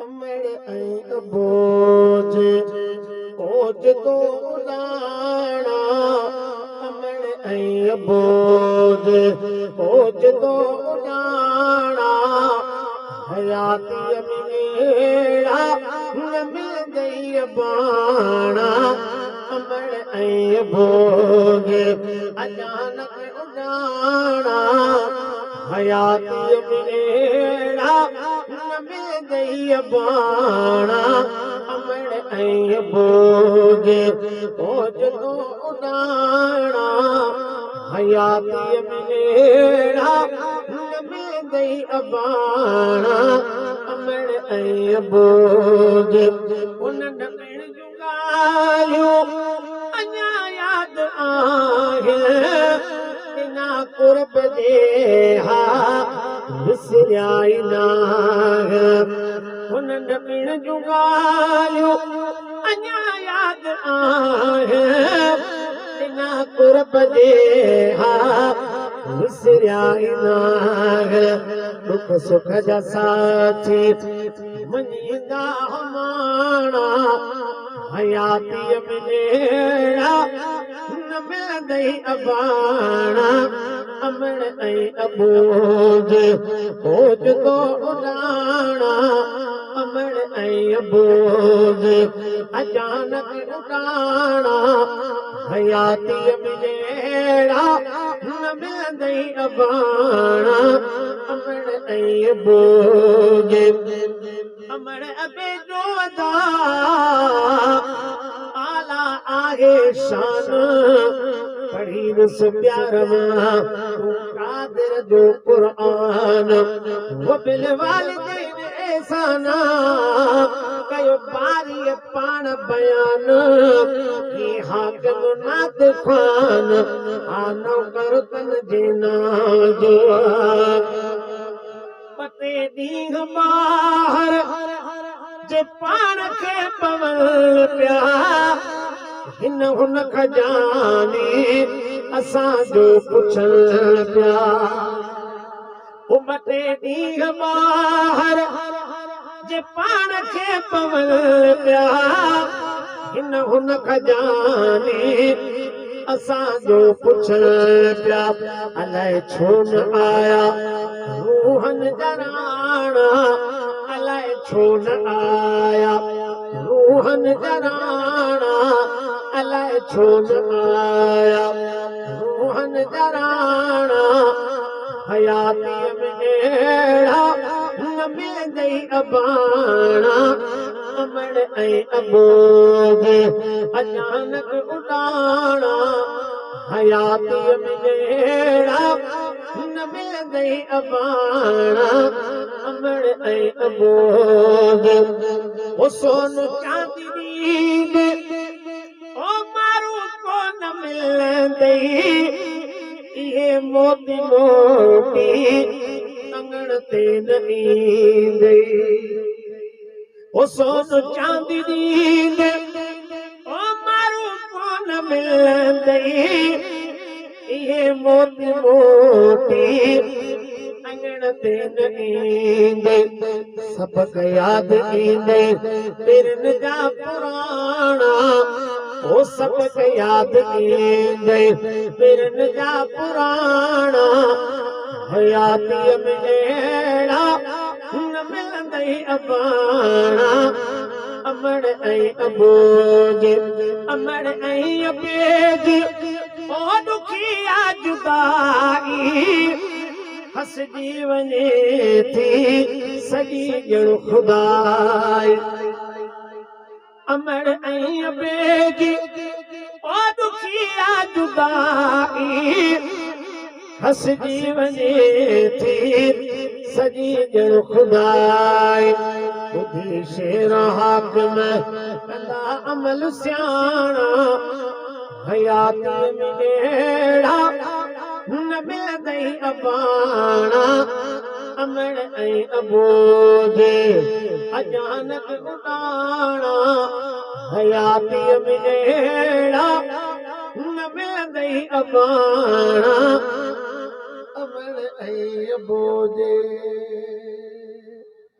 अमर ऐं अबोज ओज तो उॾाणा अमर ऐं अबोज ओज तो उॾाणा हयातीअ में अहिड़ा न मिलंदई बाणा अमर ऐं अबोज अचानक उॾाणा हयातीअ में अहिड़ा न मिलंदई बाणा अमर ऐं अबोज ओज तो उॾाणा हयातीअ में अहिड़ा न मिलंदई बाणा अमर ऐं अबोज उन्हनि पिण जूं ॻाल्हियूं अञा यादि आहिनि बिना कुर्ब जे हा विसरिया ई नाहे उन्हनि पिण जूं ॻाल्हियूं अञा यादि आहिनि बिना कुर्ब जे हा विसरिया ई नाहे दुख सुख जा साथी मञींदा माणा हयातीअ में अहिड़ा न मिलंदई बाणा अमर ऐं अबोज ओज तो उॾाणा अमर ऐं अबोज अचानक उॾाणा हयातीअ में अहिड़ा न मिलंदई बाणा अमर ऐं अबोज अमर अबे जो अदा आला आहे शान पढ़ी ॾिस प्यार मां कादिर जो क़ुरान वो बिल वालिदैन एहसाना कयो बारी पाण बयान की हाकिम नात खान आनो कर तन जेना जो पते ॾींहं ॿाहिर जे पाण खे पवल पिया हिन हुन खजानी असांजो पुछल पिया उमटे ॾींहं ॿाहिर जे पाण खे पवल पिया हिन हुन खजानी असांजो पुछल पिया अलाए छो न आया रूहनि जा राणा अलाए छो न आया रूहनि जा राणा अलाए छो न आया रूहनि जा राणा हयातीअ में अहिड़ा न मिलंदई बाणा अमर ऐं अबोज अचानक उॾाणा हयातीअ में अहिड़ा न मिलंदई बाणा अमर ऐं अबोज ओ सोन चांदी ॾींदे ओ मारू कोन मिलंदई इहे मोती मोती अंगण ते न ईंदई ओ सोन चांदी ॾींदे ओ मारू कोन मिलंदई इहे मोती मोती अंगण ते न ईंदे सबक यादि ईंदे पिरनि जा पुराणा ओ सबक यादि ईंदे पिरनि जा पुराणा हयातीअ में अहिड़ा न मिलंदई बाणा अमर ऐं अबोज अमर ऐं अबेज ओ दुखिया जुदाई हसजी वञे थी सॼी ॼण खुदाई अमर ऐं अबेज ओ दुखिया जुदाई हसजी वञे थी सॼी ॼण खुदाई ॿुधी शेर हाकिम कंदा अमल सियाणा हयातीअ में अहिड़ा न मिलंदई बाणा अमर ऐं अबोज अचानक उॾाणा हयातीअ में अहिड़ा न मिलंदई बाणा अमर ऐं अबोज